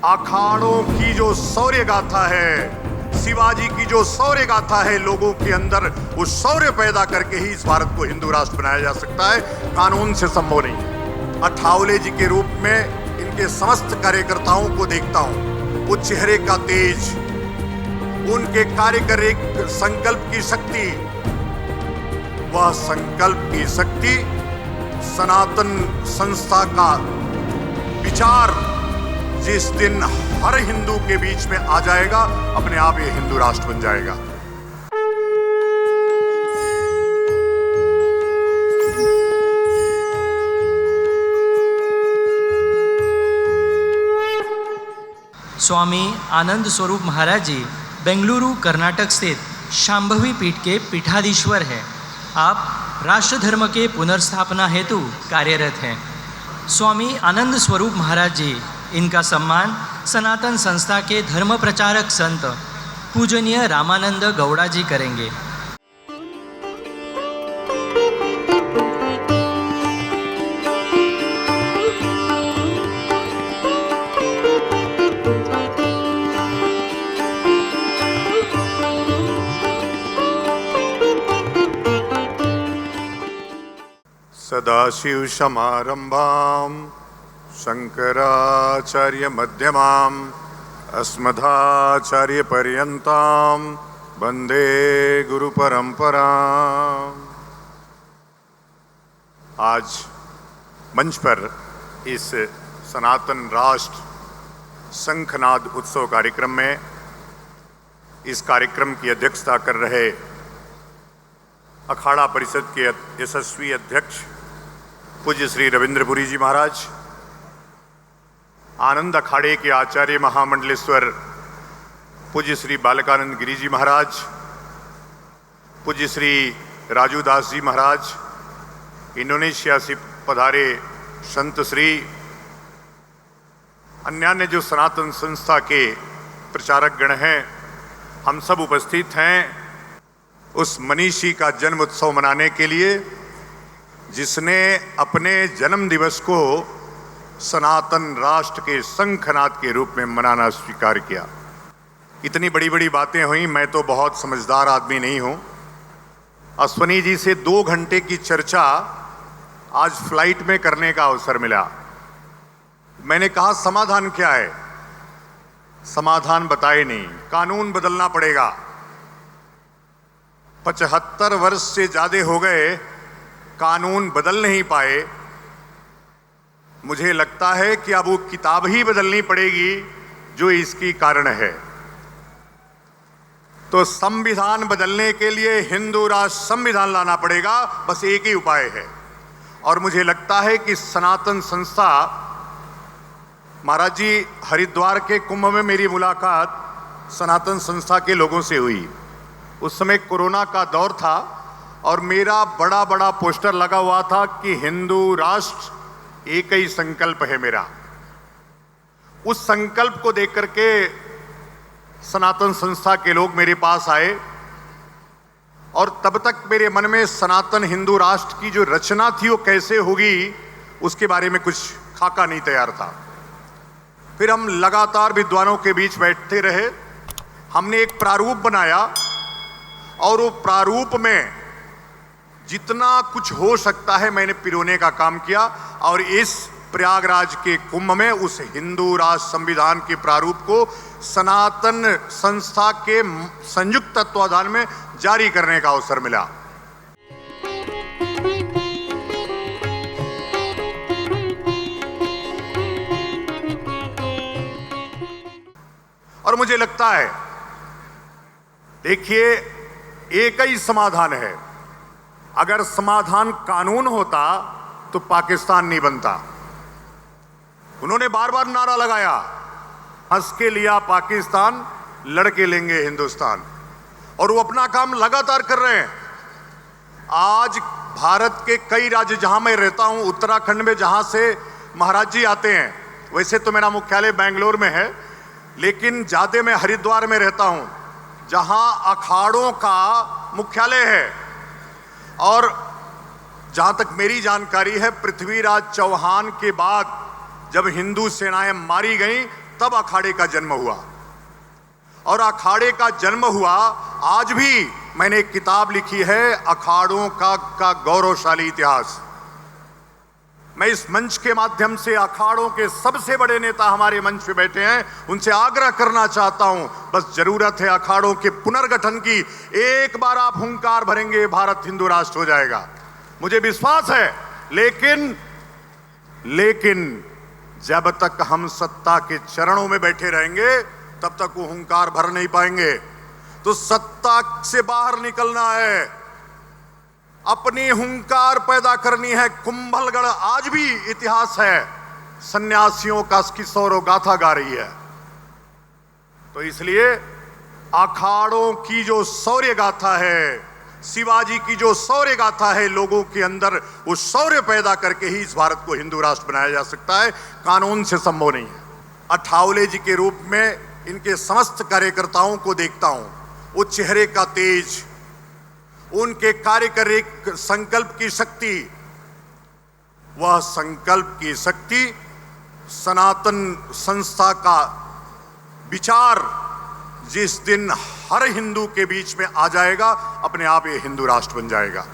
अखाड़ों की जो शौर्य गाथा है, शिवाजी की जो शौर्य गाथा है, लोगों के अंदर वो शौर्य पैदा करके ही इस भारत को हिंदू राष्ट्र बनाया जा सकता है, कानून से संभव नहीं। अठावले जी के रूप में इनके समस्त कार्यकर्ताओं को देखता हूं, वो चेहरे का तेज, उनके कार्य करे संकल्प की शक्ति, वह संकल्प की शक्ति सनातन संस्था का विचार जिस दिन हर हिंदू के बीच में आ जाएगा, अपने आप ये हिंदू राष्ट्र बन जाएगा। स्वामी आनंद स्वरूप महाराज जी बेंगलुरु कर्नाटक स्थित शांभवी पीठ के पीठाधीश्वर हैं। आप राष्ट्र धर्म के पुनर्स्थापना हेतु कार्यरत हैं। स्वामी आनंद स्वरूप महाराज जी, इनका सम्मान सनातन संस्था के धर्म प्रचारक संत पूजनीय रामानंद गौड़ा जी करेंगे। सदाशिव समारंभाम शंकराचार्य मध्यमाम अस्मदाचार्य पर्यंताम वंदे गुरु परंपराम। आज मंच पर इस सनातन राष्ट्र शंखनाद उत्सव कार्यक्रम में इस कार्यक्रम की अध्यक्षता कर रहे अखाड़ा परिषद के यशस्वी अध्यक्ष पूज्य श्री रविंद्रपुरी जी महाराज, आनंद अखाड़े के आचार्य महामंडलेश्वर पूज्य श्री बालकानंद गिरी जी महाराज, पूज्य श्री राजू दास जी महाराज, इंडोनेशिया से पधारे संत श्री, अन्य जो सनातन संस्था के प्रचारक गण हैं, हम सब उपस्थित हैं उस मनीषी का जन्म उत्सव मनाने के लिए जिसने अपने जन्म दिवस को सनातन राष्ट्र के शंखनाद के रूप में मनाना स्वीकार किया। इतनी बड़ी बड़ी बातें हुई, मैं तो बहुत समझदार आदमी नहीं हूं। अश्वनी जी से 2 घंटे की चर्चा आज फ्लाइट में करने का अवसर मिला। मैंने कहा समाधान क्या है? समाधान बताए नहीं, कानून बदलना पड़ेगा। 75 वर्ष से ज्यादा हो गए, कानून बदल नहीं पाए। मुझे लगता है कि अब वो किताब ही बदलनी पड़ेगी जो इसकी कारण है। तो संविधान बदलने के लिए हिंदू राष्ट्र संविधान लाना पड़ेगा, बस एक ही उपाय है। और मुझे लगता है कि सनातन संस्था, महाराज जी, हरिद्वार के कुंभ में मेरी मुलाकात सनातन संस्था के लोगों से हुई। उस समय कोरोना का दौर था और मेरा बड़ा बड़ा पोस्टर लगा हुआ था कि हिंदू राष्ट्र एक ही संकल्प है मेरा। उस संकल्प को देख करके सनातन संस्था के लोग मेरे पास आए और तब तक मेरे मन में सनातन हिंदू राष्ट्र की जो रचना थी वो कैसे होगी उसके बारे में कुछ खाका नहीं तैयार था। फिर हम लगातार विद्वानों के बीच बैठते रहे। हमने एक प्रारूप बनाया और वो प्रारूप में जितना कुछ हो सकता है मैंने पिरोने का काम किया और इस प्रयागराज के कुंभ में उस हिंदू राष्ट्र संविधान के प्रारूप को सनातन संस्था के संयुक्त तत्वाधान में जारी करने का अवसर मिला। और मुझे लगता है, देखिए, एक ही समाधान है। अगर समाधान कानून होता तो पाकिस्तान नहीं बनता। उन्होंने बार बार नारा लगाया, हंस के लिया पाकिस्तान, लड़के लेंगे हिंदुस्तान, और वो अपना काम लगातार कर रहे हैं। आज भारत के कई राज्य, जहां मैं रहता हूं, उत्तराखंड में जहां से महाराज जी आते हैं, वैसे तो मेरा मुख्यालय बेंगलोर में है, लेकिन ज्यादा मैं हरिद्वार में रहता हूं जहां अखाड़ों का मुख्यालय है। और जहां तक मेरी जानकारी है, पृथ्वीराज चौहान के बाद जब हिंदू सेनाएं मारी गईं तब अखाड़े का जन्म हुआ। और अखाड़े का जन्म हुआ, आज भी मैंने एक किताब लिखी है अखाड़ों का गौरवशाली इतिहास। मैं इस मंच के माध्यम से अखाड़ों के सबसे बड़े नेता हमारे मंच पे बैठे हैं, उनसे आग्रह करना चाहता हूं, बस जरूरत है अखाड़ों के पुनर्गठन की। एक बार आप हुंकार भरेंगे, भारत हिंदू राष्ट्र हो जाएगा, मुझे विश्वास है। लेकिन जब तक हम सत्ता के चरणों में बैठे रहेंगे तब तक वो हुंकार भर नहीं पाएंगे। तो सत्ता से बाहर निकलना है, अपनी हुंकार पैदा करनी है। कुंभलगढ़ आज भी इतिहास है, सन्यासियों का किशोर गाथा गा रही है। तो इसलिए अखाड़ों की जो शौर्य गाथा है, शिवाजी की जो शौर्य गाथा है, लोगों के अंदर वो शौर्य पैदा करके ही इस भारत को हिंदू राष्ट्र बनाया जा सकता है, कानून से संभव नहीं है। अठावले जी के रूप में इनके समस्त कार्यकर्ताओं को देखता हूं, वो चेहरे का तेज, उनके कार्य करे संकल्प की शक्ति, वह संकल्प की शक्ति सनातन संस्था का विचार जिस दिन हर हिंदू के बीच में आ जाएगा, अपने आप ये हिंदू राष्ट्र बन जाएगा।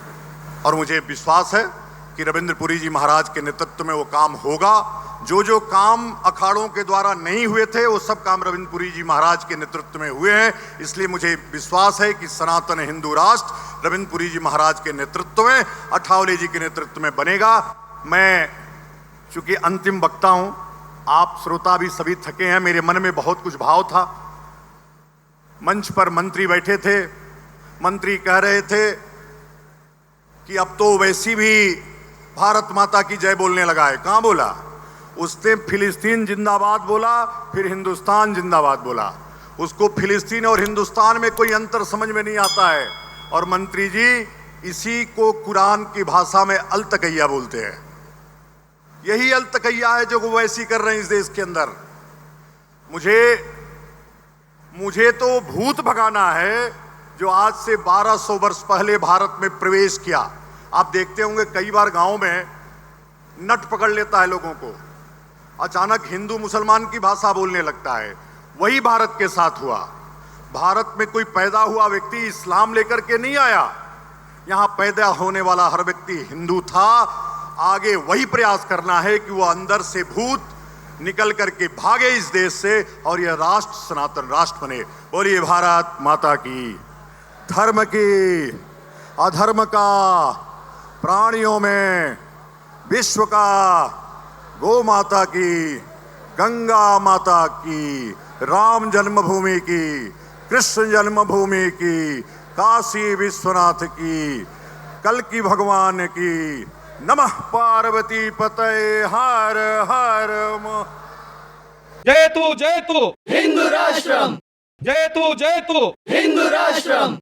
और मुझे विश्वास है कि रविंद्रपुरी जी महाराज के नेतृत्व में वो काम होगा। जो काम अखाड़ों के द्वारा नहीं हुए थे, वो सब काम रविंद्रपुरी जी महाराज के नेतृत्व में हुए हैं। इसलिए मुझे विश्वास है कि सनातन हिंदू राष्ट्र रविंद्रपुरी जी महाराज के नेतृत्व में, अठावले जी के नेतृत्व में बनेगा। मैं चूंकि अंतिम वक्ता हूं, आप श्रोता भी सभी थके हैं, मेरे मन में बहुत कुछ भाव था। मंच पर मंत्री बैठे थे, मंत्री कह रहे थे कि अब तो वैसी भी भारत माता की जय बोलने लगा है। कहां बोला? उसने फिलिस्तीन जिंदाबाद बोला, फिर हिंदुस्तान जिंदाबाद बोला। उसको फिलिस्तीन और हिंदुस्तान में कोई अंतर समझ में नहीं आता है। और मंत्री जी इसी को कुरान की भाषा में अल-तकैया बोलते हैं। यही अल-तकैया है जो वो वैसी कर रहे हैं इस देश के अंदर। मुझे तो भूत भगाना है जो आज से 1200 वर्ष पहले भारत में प्रवेश किया। आप देखते होंगे कई बार गांव में नट पकड़ लेता है लोगों को, अचानक हिंदू मुसलमान की भाषा बोलने लगता है। वही भारत के साथ हुआ। भारत में कोई पैदा हुआ व्यक्ति इस्लाम लेकर के नहीं आया, यहां पैदा होने वाला हर व्यक्ति हिंदू था। आगे वही प्रयास करना है कि वो अंदर से भूत निकल करके भागे इस देश से और यह राष्ट्र सनातन राष्ट्र बने। बोलिए भारत माता की। धर्म की, अधर्म का, प्राणियों में, विश्व का, गो माता की, गंगा माता की, राम जन्मभूमि की, कृष्ण जन्मभूमि की, काशी विश्वनाथ की, कल्कि भगवान की। नमः पार्वती पतये हर हर जय तू जय तू हिंदू राष्ट्रम, जय तू जय तू हिंदू राष्ट्रम।